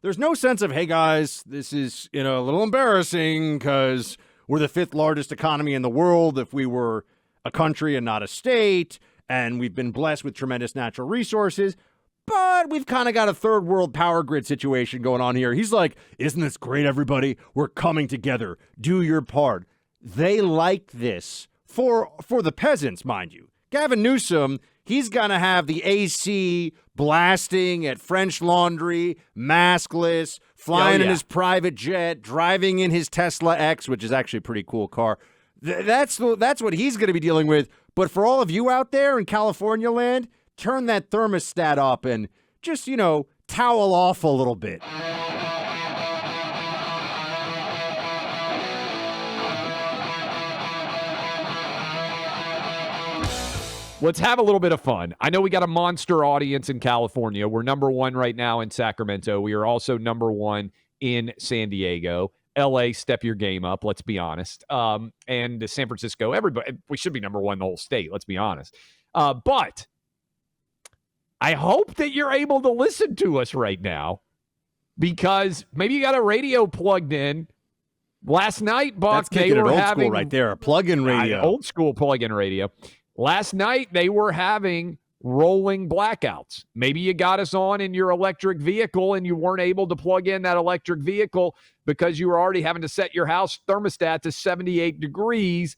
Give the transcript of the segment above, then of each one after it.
there's no sense of, hey guys, this is, a little embarrassing because we're the fifth largest economy in the world if we were a country and not a state, and we've been blessed with tremendous natural resources, but we've kind of got a third world power grid situation going on here. He's like, isn't this great, everybody? We're coming together. Do your part. They like this for the peasants, mind you. Gavin Newsom, he's going to have the AC blasting at French Laundry, maskless, flying in his private jet, driving in his Tesla X, which is actually a pretty cool car. That's what he's going to be dealing with. But for all of you out there in California land, turn that thermostat up and just, towel off a little bit. Let's have a little bit of fun. I know we got a monster audience in California. We're number one right now in Sacramento. We are also number one in San Diego. LA, step your game up, let's be honest. And San Francisco, everybody, we should be number one in the whole state, let's be honest. But I hope that you're able to listen to us right now because maybe you got a radio plugged in. Last night, Buck, that's kicking it old school right there, a plug-in radio. Old school plug-in radio. Last night, they were having rolling blackouts. Maybe you got us on in your electric vehicle and you weren't able to plug in that electric vehicle because you were already having to set your house thermostat to 78 degrees.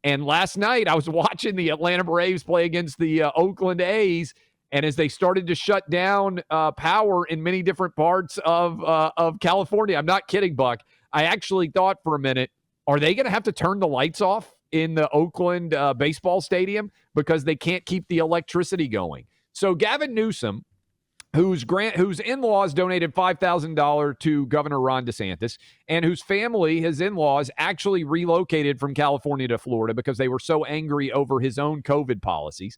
And last night, I was watching the Atlanta Braves play against the Oakland A's. And as they started to shut down power in many different parts of California, I'm not kidding, Buck. I actually thought for a minute, are they going to have to turn the lights off in the Oakland baseball stadium because they can't keep the electricity going? So Gavin Newsom, whose in-laws donated $5,000 to Governor Ron DeSantis, and whose family, his in-laws, actually relocated from California to Florida because they were so angry over his own COVID policies,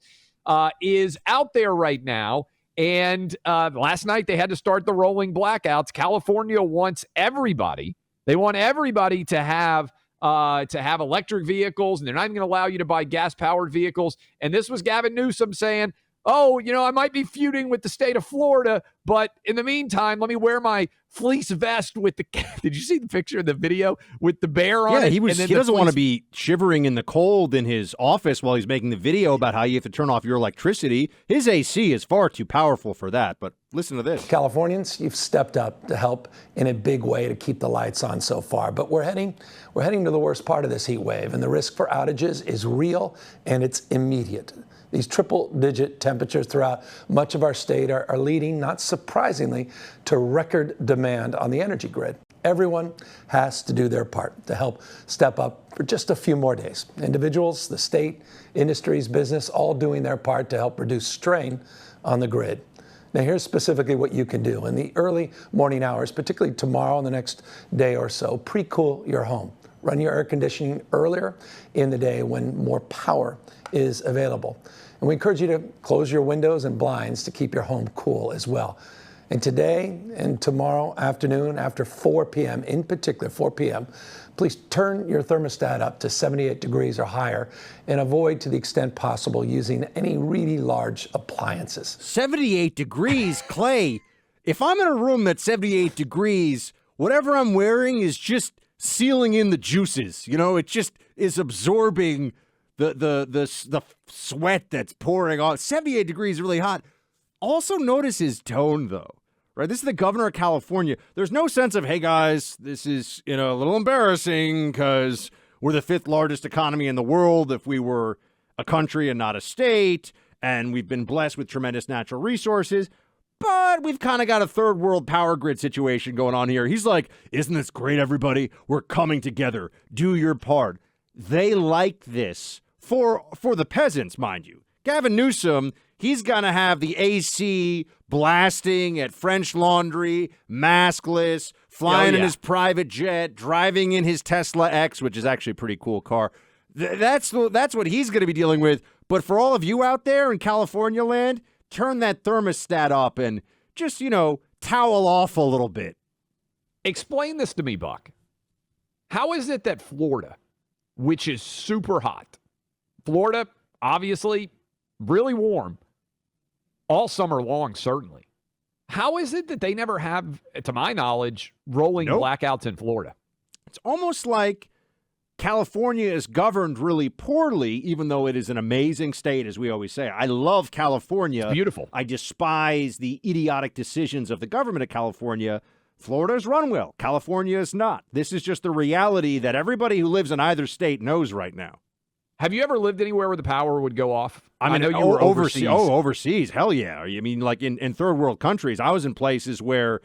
is out there right now. And last night they had to start the rolling blackouts. California wants everybody. They want everybody to have electric vehicles, and they're not even going to allow you to buy gas-powered vehicles. And this was Gavin Newsom saying, I might be feuding with the state of Florida, but in the meantime, let me wear my fleece vest with the – did you see the picture of the video with the bear on it? Yeah, he doesn't want to be shivering in the cold in his office while he's making the video about how you have to turn off your electricity. His AC is far too powerful for that, but listen to this. Californians, you've stepped up to help in a big way to keep the lights on so far, but we're heading to the worst part of this heat wave, and the risk for outages is real and it's immediate. These triple-digit temperatures throughout much of our state are leading, not surprisingly, to record demand on the energy grid. Everyone has to do their part to help step up for just a few more days. Individuals, the state, industries, business, all doing their part to help reduce strain on the grid. Now, here's specifically what you can do. In the early morning hours, particularly tomorrow and the next day or so, pre-cool your home. Run your air conditioning earlier in the day when more power is available. And we encourage you to close your windows and blinds to keep your home cool as well. And today and tomorrow afternoon after 4 p.m., in particular 4 p.m., please turn your thermostat up to 78 degrees or higher and avoid to the extent possible using any really large appliances. 78 degrees, Clay. If I'm in a room that's 78 degrees, whatever I'm wearing is just sealing in the juices. It just is absorbing the sweat that's pouring off. 78 degrees is really hot. Also notice his tone, though, right? This is the governor of California. There's no sense of, hey, guys, this is, a little embarrassing because we're the fifth largest economy in the world if we were a country and not a state, and we've been blessed with tremendous natural resources, but we've kind of got a third world power grid situation going on here. He's like, isn't this great, everybody? We're coming together. Do your part. They like this for the peasants, mind you. Gavin Newsom, he's going to have the AC blasting at French Laundry, maskless, flying in his private jet, driving in his Tesla X, which is actually a pretty cool car. That's what he's going to be dealing with. But for all of you out there in California land, turn that thermostat up and just, towel off a little bit. Explain this to me, Buck. How is it that Florida, which is super hot, Florida, obviously, really warm, all summer long, certainly. How is it that they never have, to my knowledge, rolling blackouts in Florida? It's almost like California is governed really poorly, even though it is an amazing state, as we always say. I love California. It's beautiful. I despise the idiotic decisions of the government of California. Florida's run well. California is not. This is just the reality that everybody who lives in either state knows right now. Have you ever lived anywhere where the power would go off? I know you were overseas. Overseas. Hell yeah. I mean, like in third world countries, I was in places where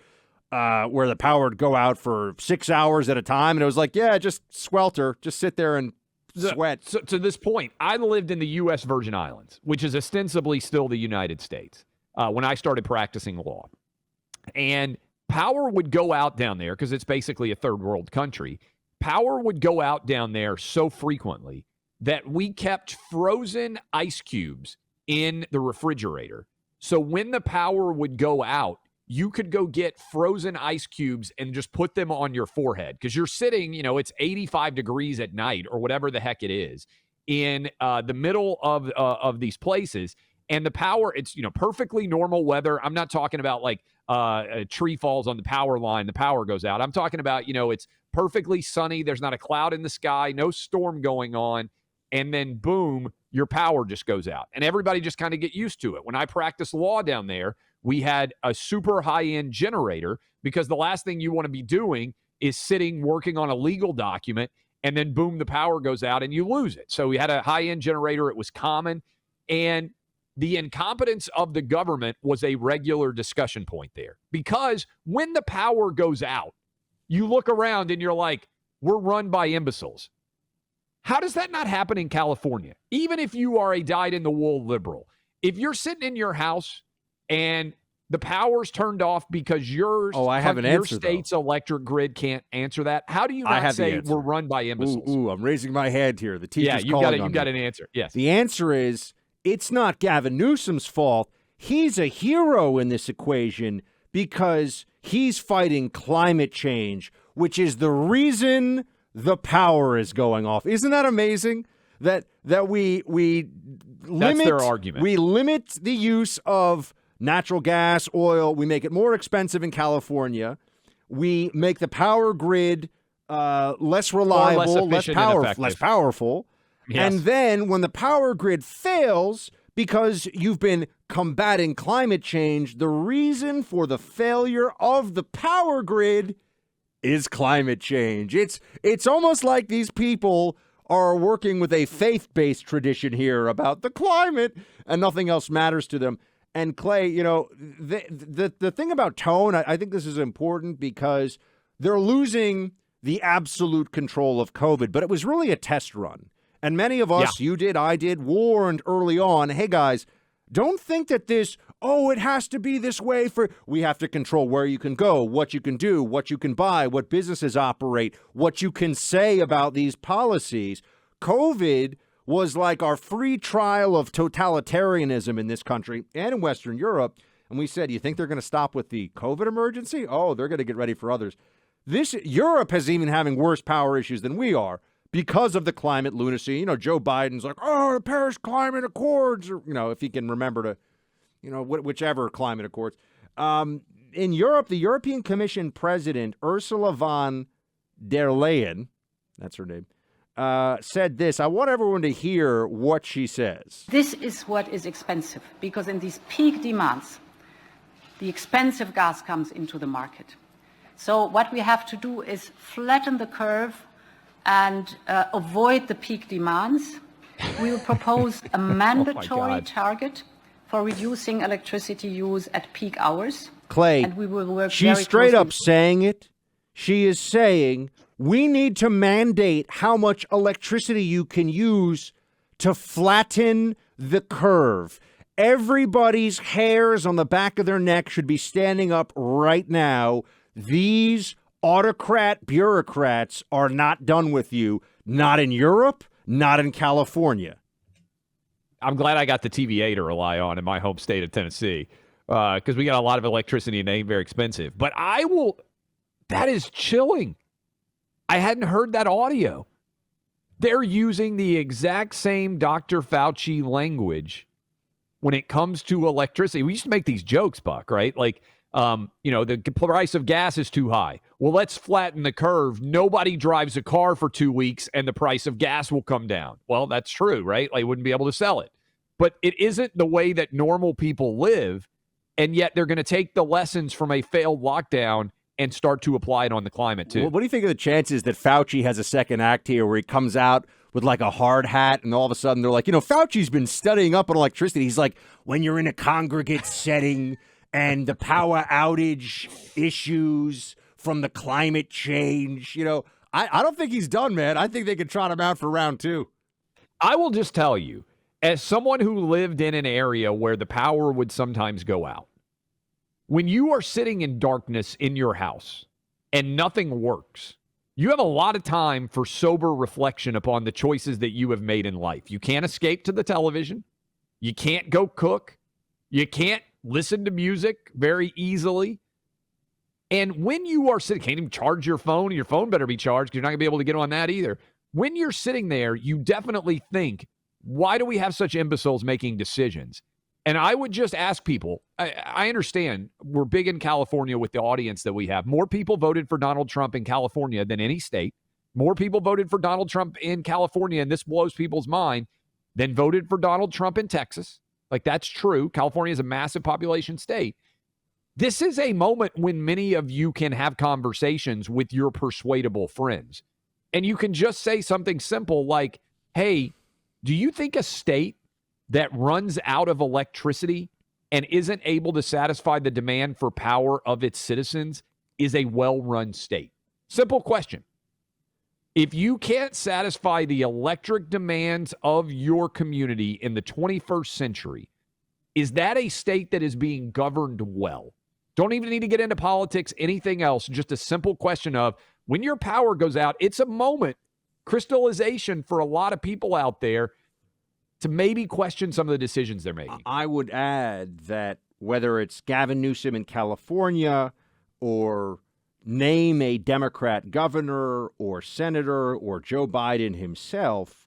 the power would go out for 6 hours at a time. And it was like, yeah, just swelter, just sit there and sweat. So to this point, I lived in the U.S. Virgin Islands, which is ostensibly still the United States, when I started practicing law. And power would go out down there because it's basically a third world country. Power would go out down there so frequently that we kept frozen ice cubes in the refrigerator. So when the power would go out, you could go get frozen ice cubes and just put them on your forehead because you're sitting, it's 85 degrees at night or whatever the heck it is in the middle of these places. And the power, it's, perfectly normal weather. I'm not talking about like a tree falls on the power line, the power goes out. I'm talking about, it's perfectly sunny. There's not a cloud in the sky, no storm going on. And then boom, your power just goes out. And everybody just kind of get used to it. When I practiced law down there, we had a super high-end generator because the last thing you want to be doing is sitting working on a legal document and then boom, the power goes out and you lose it. So we had a high-end generator. It was common. And the incompetence of the government was a regular discussion point there because when the power goes out, you look around and you're like, we're run by imbeciles. How does that not happen in California? Even if you are a dyed-in-the-wool liberal, if you're sitting in your house and the power's turned off because your state's electric grid can't answer that, how do you not say we're run by imbeciles? Ooh, I'm raising my hand here. The teacher's you've got an answer. Yes. The answer is it's not Gavin Newsom's fault. He's a hero in this equation because he's fighting climate change, which is the reason the power is going off. Isn't that amazing? That we limit That's their argument. We limit the use of natural gas, oil. We make it more expensive in California. We make the power grid less reliable, less powerful. Yes. And then when the power grid fails, because you've been combating climate change, the reason for the failure of the power grid is climate change. It's almost like these people are working with a faith-based tradition here about the climate and nothing else matters to them. And Clay, the thing about tone, I think this is important because they're losing the absolute control of COVID, but it was really a test run. And many of us, you did, I did, warned early on, hey guys, don't think that it has to be this way we have to control where you can go, what you can do, what you can buy, what businesses operate, what you can say about these policies. COVID was like our free trial of totalitarianism in this country and in Western Europe. And we said, you think they're going to stop with the COVID emergency? Oh, they're going to get ready for others. Europe has even having worse power issues than we are because of the climate lunacy. Joe Biden's like, the Paris Climate Accords, or, if he can remember to, whichever climate accords. In Europe, the European Commission President, Ursula von der Leyen, that's her name, said this. I want everyone to hear what she says. This is what is expensive, because in these peak demands, the expensive gas comes into the market. So what we have to do is flatten the curve and avoid the peak demands. We will propose a mandatory target for reducing electricity use at peak hours. Clay, and we will work she's straight up saying it. She is saying we need to mandate how much electricity you can use to flatten the curve. Everybody's hairs on the back of their neck should be standing up right now. These autocrat bureaucrats are not done with you. Not in Europe, not in California. I'm glad I got the TVA to rely on in my home state of Tennessee because we got a lot of electricity and they ain't very expensive. But that is chilling. I hadn't heard that audio. They're using the exact same Dr. Fauci language when it comes to electricity. We used to make these jokes, Buck, right? Like the price of gas is too high. Well, let's flatten the curve. Nobody drives a car for 2 weeks and the price of gas will come down. Well, that's true, right? They wouldn't be able to sell it. But it isn't the way that normal people live, and yet they're going to take the lessons from a failed lockdown and start to apply it on the climate, too. Well, what do you think of the chances that Fauci has a second act here where he comes out with like a hard hat and all of a sudden they're like, Fauci's been studying up on electricity. He's like, when you're in a congregate setting and the power outage issues from the climate change, I don't think he's done, man. I think they could trot him out for round 2. I will just tell you, as someone who lived in an area where the power would sometimes go out, when you are sitting in darkness in your house and nothing works, you have a lot of time for sober reflection upon the choices that you have made in life. You can't escape to the television. You can't go cook. You can't listen to music very easily. And when you are sitting, can't even charge your phone. Your phone better be charged because you're not going to be able to get on that either. When you're sitting there, you definitely think, why do we have such imbeciles making decisions? And I would just ask people, I understand we're big in California with the audience that we have. More people voted for Donald Trump in California than any state. More people voted for Donald Trump in California, and this blows people's mind, than voted for Donald Trump in Texas. Like, that's true. California is a massive population state. This is a moment when many of you can have conversations with your persuadable friends. And you can just say something simple like, hey, do you think a state that runs out of electricity and isn't able to satisfy the demand for power of its citizens is a well-run state? Simple question. If you can't satisfy the electric demands of your community in the 21st century, is that a state that is being governed well? Don't even need to get into politics, anything else. Just a simple question of, when your power goes out, it's a moment, crystallization for a lot of people out there to maybe question some of the decisions they're making. I would add that whether it's Gavin Newsom in California or name a Democrat governor or senator or Joe Biden himself,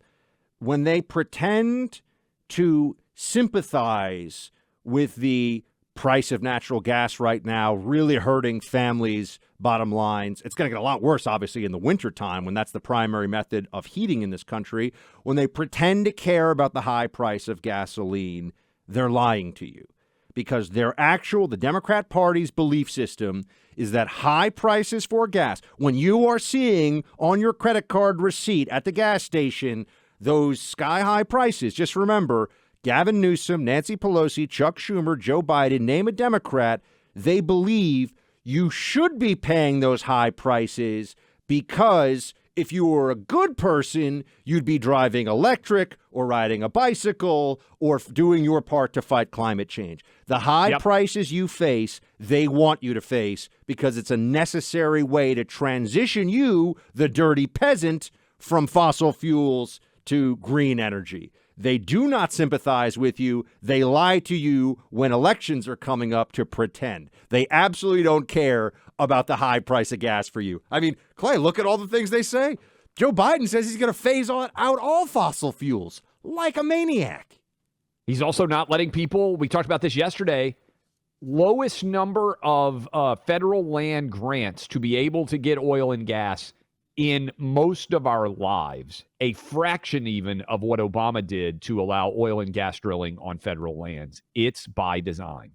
when they pretend to sympathize with the price of natural gas right now really hurting families' bottom lines. It's going to get a lot worse, obviously, in the wintertime when that's the primary method of heating in this country. When they pretend to care about the high price of gasoline, they're lying to you, because the Democrat Party's belief system is that high prices for gas, when you are seeing on your credit card receipt at the gas station those sky-high prices, just remember, Gavin Newsom, Nancy Pelosi, Chuck Schumer, Joe Biden, name a Democrat, they believe you should be paying those high prices because if you were a good person, you'd be driving electric or riding a bicycle or doing your part to fight climate change. The high prices you face, they want you to face because it's a necessary way to transition you, the dirty peasant, from fossil fuels to green energy. They do not sympathize with you. They lie to you when elections are coming up to pretend. They absolutely don't care about the high price of gas for you. I mean, Clay, look at all the things they say. Joe Biden says he's going to phase out all fossil fuels like a maniac. He's also not letting people, we talked about this yesterday, lowest number of federal land grants to be able to get oil and gas in most of our lives, a fraction even of what Obama did to allow oil and gas drilling on federal lands. It's by design.